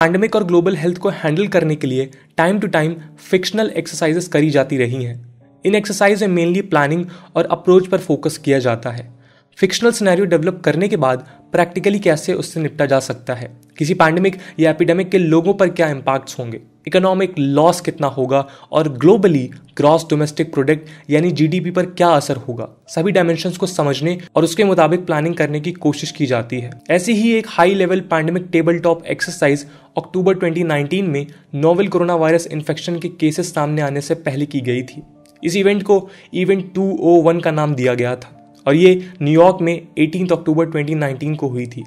Pandemic और global health को handle करने के लिए time to time fictional exercises करी जाती रही हैं। इन एक्सरसाइज में मेनली प्लानिंग और अप्रोच पर फोकस किया जाता है। फिक्शनल सिनेरियो डेवलप करने के बाद प्रैक्टिकली कैसे उससे निपटा जा सकता है, किसी पैंडेमिक या एपिडेमिक के लोगों पर क्या इंपैक्ट्स होंगे, इकोनॉमिक लॉस कितना होगा और ग्लोबली ग्रॉस डोमेस्टिक प्रोडक्ट यानी जीडीपी पर क्या असर होगा, सभी डायमेंशंस को समझने और उसके मुताबिक प्लानिंग करने की कोशिश की जाती है। ऐसी ही एक high level pandemic table top exercise October 2019 में नोवेल कोरोना वायरस इन्फेक्शन के केसेस सामने आने से पहले की गई थी। इस इवेंट को इवेंट 201 का नाम दिया गया था और ये न्यूयॉर्क में 18 अक्टूबर 2019 को हुई थी।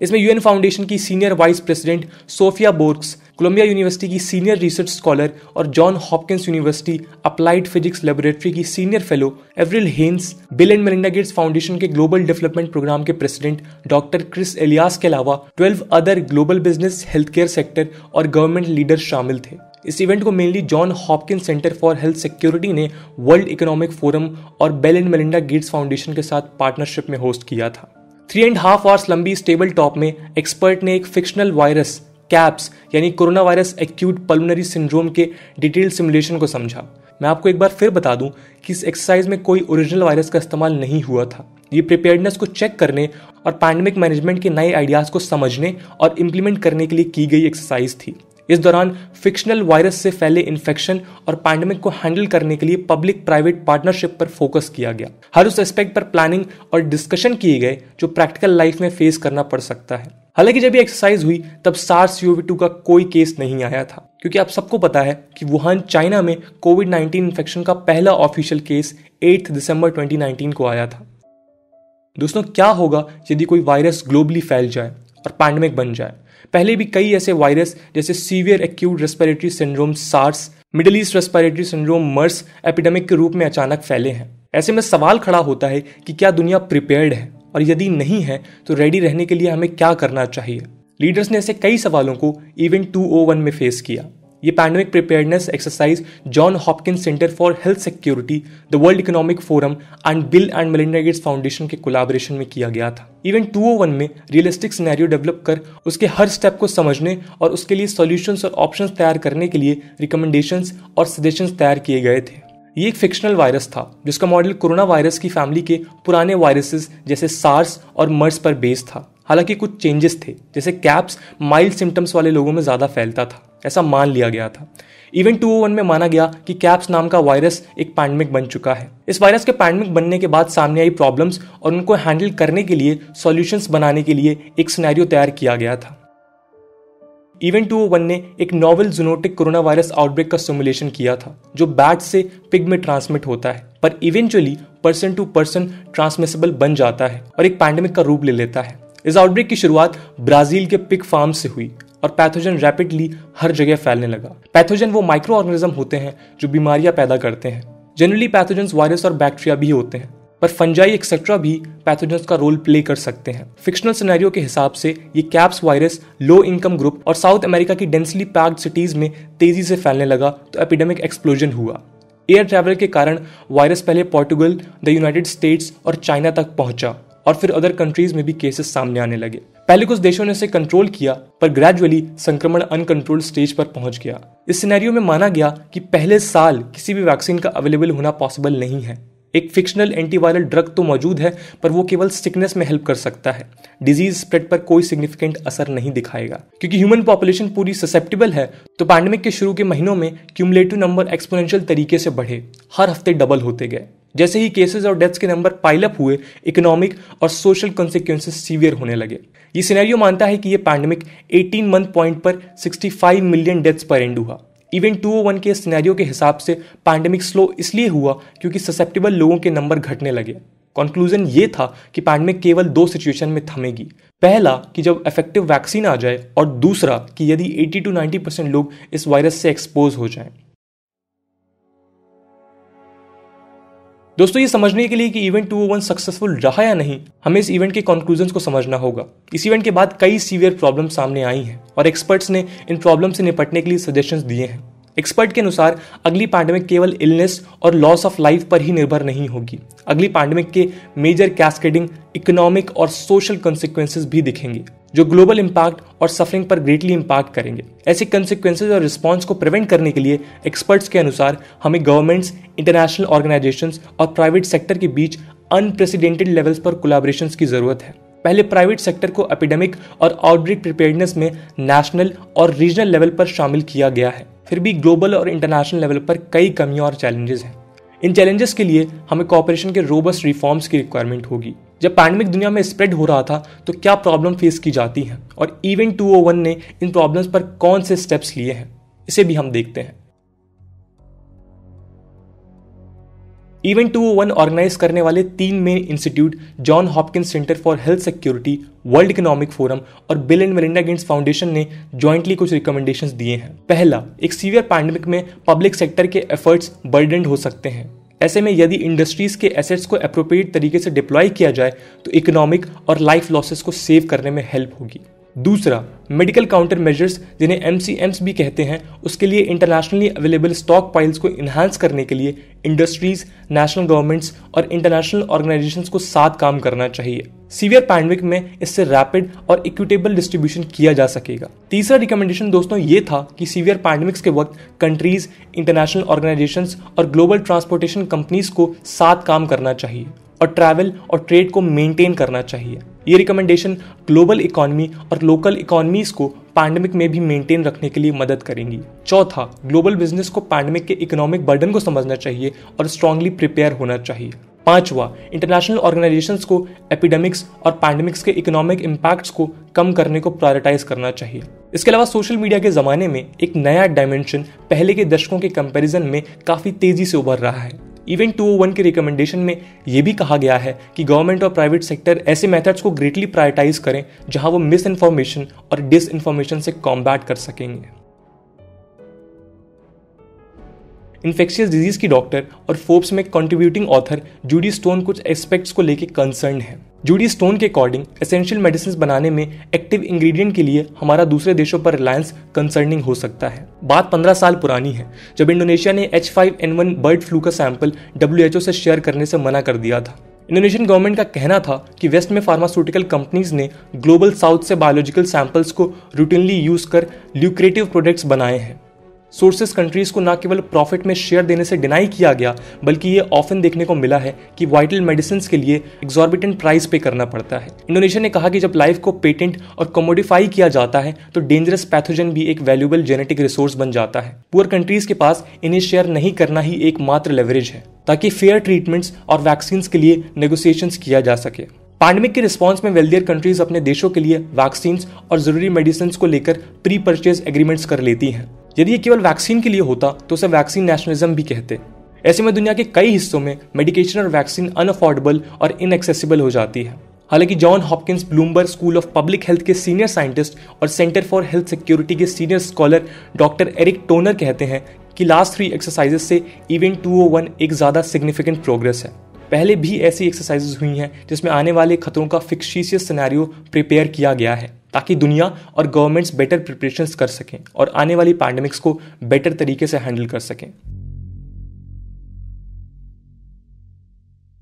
इसमें यूएन फाउंडेशन की senior vice president Sofia Borges, Columbia University की सीनियर रिसर्च स्कॉलर और John Hopkins University applied physics laboratory की senior fellow Avril Haines, Bill and Melinda Gates Foundation के ग्लोबल डेवलपमेंट प्रोग्राम के प्रेसिडेंट डॉक्टर क्रिस एलियास के अलावा 12 other global business, health care sector और government leaders शामिल थे। इस इवेंट को mainly John Hopkins center for health security ने वर्ल्ड इकोनॉमिक फोरम और Bill and Melinda Gates Foundation के साथ पार्टनरशिप में होस्ट किया था। 3.5 आवर्स लंबी इस टेबल टॉप में एक्सपर्ट ने एक फिक्शनल वायरस कैप्स यानी corona virus acute pulmonary syndrome के डिटेल सिमुलेशन को समझा। मैं आपको एक बार फिर बता दूं कि इस एक्सरसाइज में कोई ओरिजिनल वायरस का इस्तेमाल नहीं हुआ था। ये प्रिपेयर्डनेस को चेक करने और पैंडेमिक मैनेजमेंट के नए आइडियाज को समझने और इंप्लीमेंट करने के लिए की गई एक्सरसाइज थी। इस दौरान फिक्शनल वायरस से फैले इन्फेक्शन और पैंडेमिक को हैंडल करने के लिए पब्लिक प्राइवेट पार्टनरशिप पर फोकस किया गया। हर उस एस्पेक्ट पर प्लानिंग और डिस्कशन किए गए जो प्रैक्टिकल लाइफ में फेस करना पड़ सकता है। हालांकि जब ये एक्सरसाइज हुई तब SARS-CoV-2 का कोई केस नहीं आया था, क्योंकि आप सबको पता है कि वुहान चाइना में कोविड-19 इन्फेक्शन का पहला ऑफिशियल केस 8 दिसंबर 2019 को आया था। दोस्तों, क्या होगा यदि कोई वायरस ग्लोबली फैल जाए और पैंडेमिक बन जाए? पहले भी कई ऐसे वायरस जैसे severe acute respiratory syndrome SARS, middle east respiratory syndrome MERS epidemic के रूप में अचानक फैले हैं। ऐसे में सवाल खड़ा होता है कि क्या दुनिया प्रिपेयर्ड है, और यदि नहीं है तो रेडी रहने के लिए हमें क्या करना चाहिए। लीडर्स ने ऐसे कई सवालों को इवेंट 201 में फेस किया। ये pandemic preparedness exercise John Hopkins center for health security, the world economic forum and bill and Melinda Gates Foundation के कोलैबोरेशन में किया गया था। इवेंट 201 में रियलिस्टिक सिनेरियो डेवलप कर उसके हर स्टेप को समझने और उसके लिए सॉल्यूशंस और ऑप्शंस तैयार करने के लिए रिकमेंडेशंस और सजेशंस तैयार किए गए थे। ये एक फिक्शनल वायरस था जिसका मॉडल कोरोना वायरस की फैमिली के पुराने वायरसेस जैसे SARS और MERS पर बेस्ड था। हालांकि कुछ चेंजेस थे, जैसे कैप्स माइल्ड सिम्टम्स वाले लोगों में ज्यादा फैलता था, ऐसा मान लिया गया था। इवेंट 201 में माना गया कि कैप्स नाम का वायरस एक पैंडेमिक बन चुका है। इस वायरस के पैंडेमिक बनने के बाद सामने आई प्रॉब्लम्स और उनको हैंडल करने के लिए सॉल्यूशंस बनाने के लिए एक सिनेरियो तैयार किया गया था। इवेंट 201 ने एक novel zoonotic corona virus outbreak का सिमुलेशन किया था जो बैट से पिग में ट्रांसमिट होता है, पर eventually person to person transmissible बन जाता है और एक पैंडेमिक का रूप ले लेता है। इस आउटब्रेक की शुरुआत ब्राजील के पिग फार्म से हुई और पैथोजन रैपिडली हर जगह फैलने लगा। पैथोजन वो माइक्रो ऑर्गेनिज्म होते हैं जो बीमारियां पैदा करते हैं। जनरली पैथोजन्स वायरस और बैक्टीरिया भी होते हैं, पर फंजाई एक्सेट्रा भी पैथोजन्स का रोल प्ले कर सकते हैं। फिक्शनल सिनेरियो के हिसाब से ये caps virus low income group और साउथ अमेरिका की डेंसली पैक्ड सिटीज में तेजी से फैलने लगा तो एपिडेमिक एक्सप्लोजन हुआ। एयर ट्रैवल के कारण वायरस पहले पोर्टुगल, द यूनाइटेड स्टेट्स और चाइना तक पहुंचा और फिर अदर कंट्रीज में भी केसेस सामने आने लगे। पहले कुछ देशों ने इसे कंट्रोल किया, पर ग्रेजुअली संक्रमण अनकंट्रोल्ड स्टेज पर पहुंच गया। इस सिनेरियो में माना गया कि पहले साल किसी भी वैक्सीन का अवेलेबल होना पॉसिबल नहीं है। एक फिक्शनल एंटीवायरल ड्रग तो मौजूद है, पर वो केवल सिकनेस में हेल्प कर सकता है। डिजीज स्प्रेड पर कोई सिग्निफिकेंट असर नहीं दिखाएगा। क्योंकि ह्यूमन पॉपुलेशन पूरी ससेप्टेबल है, तो पैंडेमिक के शुरू के महीनों में क्यूमुलेटिव नंबर एक्सपोनेंशियल तरीके से बढ़े, हर हफ्ते डबल होते गए। जैसे ही केसेस और डेथ्स के नंबर पाइल अप हुए, इकोनॉमिक और सोशल कॉन्सिक्वेंसेस सीवियर होने लगे। ये सिनेरियो मानता है कि ये पैंडेमिक 18 मंथ पॉइंट पर 65 मिलियन डेथ्स पर एंड हुआ। इवेंट 201 के सिनेरियो के हिसाब से पैंडेमिक स्लो इसलिए हुआ क्योंकि ससेप्टेबल लोगों के नंबर घटने लगे। कंक्लूजन ये था कि पैंडेमिक केवल 2 सिचुएशन में थमेगी। पहला कि जब इफेक्टिव वैक्सीन आ जाए, और दूसरा कि यदि 80 to 90% लोग इस वायरस से एक्सपोज हो जाएं। दोस्तों, ये समझने के लिए कि इवेंट 201 सक्सेसफुल रहा या नहीं, हमें इस इवेंट के कंक्लूजन्स को समझना होगा। इस इवेंट के बाद कई सीवियर प्रॉब्लम सामने आई हैं और एक्सपर्ट्स ने इन प्रॉब्लम से निपटने के लिए सजेशंस दिए हैं। एक्सपर्ट के अनुसार अगली पैंडेमिक केवल इलनेस और लॉस ऑफ लाइफ पर ही निर्भर नहीं होगी। अगली पैंडेमिक के मेजर कैस्केडिंग इकोनॉमिक और सोशल कॉन्सिक्वेंसेस भी दिखेंगे, जो ग्लोबल इंपैक्ट और सफरिंग पर ग्रेटली इंपैक्ट करेंगे। ऐसे कॉन्सिक्वेंसेस और रिस्पॉन्स को प्रिवेंट करने के लिए एक्सपर्ट्स के अनुसार हमें गवर्नमेंट्स, इंटरनेशनल ऑर्गेनाइजेशंस और प्राइवेट सेक्टर के बीच अनप्रेसिडेंटेड लेवल्स पर कोलैबोरेशंस की जरूरत है। पहले प्राइवेट सेक्टर को एपिडेमिक और आउटब्रेक प्रिपेयर्डनेस में नेशनल और रीजनल लेवल पर शामिल किया गया है, फिर भी ग्लोबल और इंटरनेशनल लेवल पर कई कमियां और चैलेंजेस हैं। इन चैलेंजेस के लिए हमें कोऑपरेशन के रोबस्ट रिफॉर्म्स की रिक्वायरमेंट होगी। जब पैंडेमिक दुनिया में स्प्रेड हो रहा था तो क्या प्रॉब्लम फेस की जाती हैं और इवेंट 201 ने इन प्रॉब्लम्स पर कौन से स्टेप्स लिए हैं, इसे भी हम देखते हैं। इवेंट 201 ऑर्गेनाइज करने वाले 3 main institute John Hopkins center for health security, world economic forum और Bill and Melinda Gates Foundation ने जॉइंटली कुछ रिकमेंडेशंस दिए हैं। पहला, एक सीवियर पैंडेमिक में पब्लिक सेक्टर के एफर्ट्स बर्डन्ड हो सकते हैं। ऐसे में यदि इंडस्ट्रीज के एसेट्स को एप्रोप्रिएट तरीके से डिप्लॉय किया जाए तो इकोनॉमिक और लाइफ लॉसेस को सेव करने में हेल्प होगी। दूसरा, मेडिकल काउंटर मेजर्स जिन्हें MCMs भी कहते हैं, उसके लिए इंटरनेशनली अवेलेबल स्टॉक पाइल्स को इन्हांस करने के लिए इंडस्ट्रीज, नेशनल गवर्नमेंट्स और इंटरनेशनल ऑर्गेनाइजेशंस को साथ काम करना चाहिए। सीवियर पैंडेमिक में इससे रैपिड और इक्विटेबल डिस्ट्रीब्यूशन किया जा सकेगा। तीसरा रिकमेंडेशन दोस्तों ये था कि सीवियर पैंडेमिक्स के वक्त कंट्रीज, इंटरनेशनल ऑर्गेनाइजेशंस और ग्लोबल ट्रांसपोर्टेशन कंपनीज को साथ काम करना चाहिए और ट्रैवल और ट्रेड को मेंटेन करना चाहिए। ये रिकमेंडेशन ग्लोबल इकोनॉमी और लोकल इकोनॉमीज को पैंडेमिक में भी मेंटेन रखने के लिए मदद करेंगी। चौथा, ग्लोबल बिजनेस को पैंडेमिक के इकोनॉमिक बर्डन को समझना चाहिए और स्ट्रांगली प्रिपेयर होना चाहिए। पांचवा, इंटरनेशनल ऑर्गेनाइजेशंस को एपिडेमिक्स और पैंडेमिक्स के इकोनॉमिक इंपैक्ट्स को कम करने को प्रायोरिटाइज करना चाहिए। इसके अलावा सोशल मीडिया के जमाने में एक नया डायमेंशन पहले के दशकों के कंपैरिजन में काफी तेजी से उभर रहा है। इवेंट 201 के रिकमेंडेशन में यह भी कहा गया है कि गवर्नमेंट और प्राइवेट सेक्टर ऐसे मेथड्स को ग्रेटली प्रायोरिटाइज करें जहां वो मिस इन्फॉर्मेशन और डिस इन्फॉर्मेशन से कॉम्बैट कर सकेंगे। इन्फेक्शियस डिजीज की डॉक्टर और फोर्ब्स में कंट्रीब्यूटिंग ऑथर जूडी स्टोन कुछ एस्पेक्ट्स को लेकर कंसर्न है। जूडी स्टोन के अकॉर्डिंग एसेंशियल मेडिसिन बनाने में एक्टिव इंग्रेडिएंट के लिए हमारा दूसरे देशों पर रिलायंस कंसर्निंग हो सकता है। बात 15 साल पुरानी है, जब इंडोनेशिया ने H5N1 बर्ड फ्लू का सैंपल WHO से शेयर करने से मना कर दिया था। इंडोनेशियन गवर्नमेंट का कहना था कि वेस्ट में फार्मास्यूटिकल कंपनीज ने ग्लोबल साउथ से बायोलॉजिकल सैंपल्स को रूटीनली यूज कर ल्यूक्रेटिव प्रोडक्ट्स बनाए हैं। सोर्सेस कंट्रीज को न केवल प्रॉफिट में शेयर देने से डिनाई किया गया, बल्कि ये ऑफन देखने को मिला है कि वाइटल मेडिसिन के लिए एग्जॉर्बिटेंट प्राइस पे करना पड़ता है। इंडोनेशिया ने कहा कि जब लाइफ को पेटेंट और कमोडिफाई किया जाता है तो डेंजरस पैथोजन भी एक वैल्यूएबल जेनेटिक रिसोर्स बन जाता है। पुअर कंट्रीज के पास इन्हें शेयर नहीं करना ही एकमात्र लेवरेज है ताकि फेयर ट्रीटमेंट्स और वैक्सीन के लिए नेगोशिएशंस किया जा सके। पैंडेमिक के रिस्पॉन्स में वेल्दियर कंट्रीज अपने देशों के लिए वैक्सीन और जरूरी मेडिसिन को लेकर प्री परचेज एग्रीमेंट्स कर लेती हैं। यदि ये केवल वैक्सीन के लिए होता तो उसे वैक्सीन नेशनलिज्म भी कहते। ऐसे में दुनिया के कई हिस्सों में मेडिकेशन और वैक्सीन अनअफोर्डेबल और इनएक्सेसिबल हो जाती है। हालांकि John Hopkins Bloomberg school of public health के सीनियर साइंटिस्ट और सेंटर फॉर हेल्थ सिक्योरिटी के senior scholar doctor Eric Toner कहते हैं कि लास्ट 3 एक्सरसाइजेस से इवेंट 201 एक ज्यादा सिग्निफिकेंट प्रोग्रेस है। पहले भी ऐसी एक्सरसाइजेस हुई हैं जिसमें आने वाले खतरों का फिक्शियस सिनेरियो प्रिपेयर किया गया है ताकि दुनिया और गवर्नमेंट्स बेटर प्रिपरेशंस कर सकें और आने वाली पैंडेमिक्स को बेटर तरीके से हैंडल कर सकें।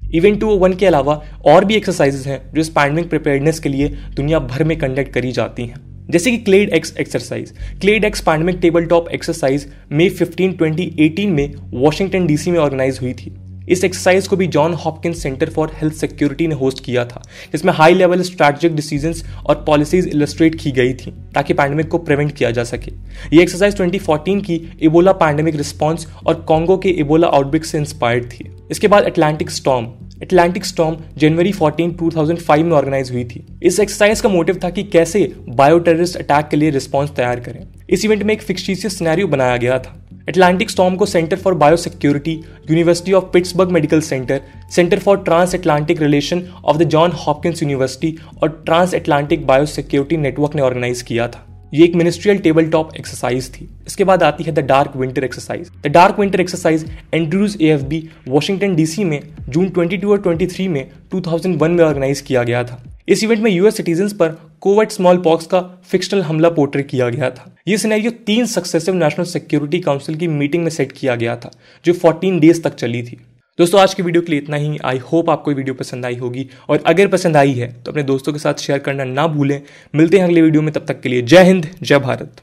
इवेंट 201 के अलावा और भी एक्सरसाइजेस हैं जो इस पैंडेमिक प्रिपेयर्डनेस के लिए दुनिया भर में कंडक्ट करी जाती हैं, जैसे कि Clade X exercise. Clade X pandemic table top exercise मई 15, 2018 में वॉशिंगटन DC में ऑर्गेनाइज हुई थी। इस एक्सरसाइज को भी John Hopkins center for health security ने होस्ट किया था, जिसमें हाई लेवल स्ट्रैटेजिक डिसीजंस और पॉलिसीज इलस्ट्रेट की गई थी ताकि पैंडेमिक को प्रिवेंट किया जा सके। ये एक्सरसाइज 2014 की इबोला पैंडेमिक रिस्पॉन्स और कॉन्गो के इबोला आउटब्रेक से इंस्पायर्ड थी। इसके बाद अटलांटिक स्टॉर्म जनवरी 14, 2005 में ऑर्गेनाइज हुई थी। इस एक्सरसाइज का मोटिव था कि कैसे बायो टेररिस्ट अटैक के लिए रिस्पॉन्स तैयार करें। इस इवेंट में एक फिक्शियस सिनेरियो बनाया गया था। अटलांटिक स्टॉर्म को center for bio security, University of Pittsburgh medical center, center for trans Atlantic relation of the John Hopkins University और trans Atlantic bio security network ने ऑर्गेनाइज किया था। ये एक मिनिस्ट्रियल टेबल टॉप एक्सरसाइज थी। इसके बाद आती है the dark winter exercise. The dark winter exercise Andrews AFB Washington DC में जून 22 और 23 में 2001 में ऑर्गेनाइज किया गया था। इस इवेंट में यूएस सिटीजन्स पर कोविड स्मॉल पॉक्स का फिक्शनल हमला पोर्ट्रे किया गया था। यह scenario 3 successive national security council की मीटिंग में सेट किया गया था, जो 14 डेज तक चली थी। दोस्तों, आज की वीडियो के लिए इतना ही। आई होप आपको वीडियो पसंद आई होगी, और अगर पसंद आई है तो अपने दोस्तों के साथ शेयर करना ना भूलें। मिलते हैं अगले वीडियो में, तब तक के लिए जय हिंद, जय भारत।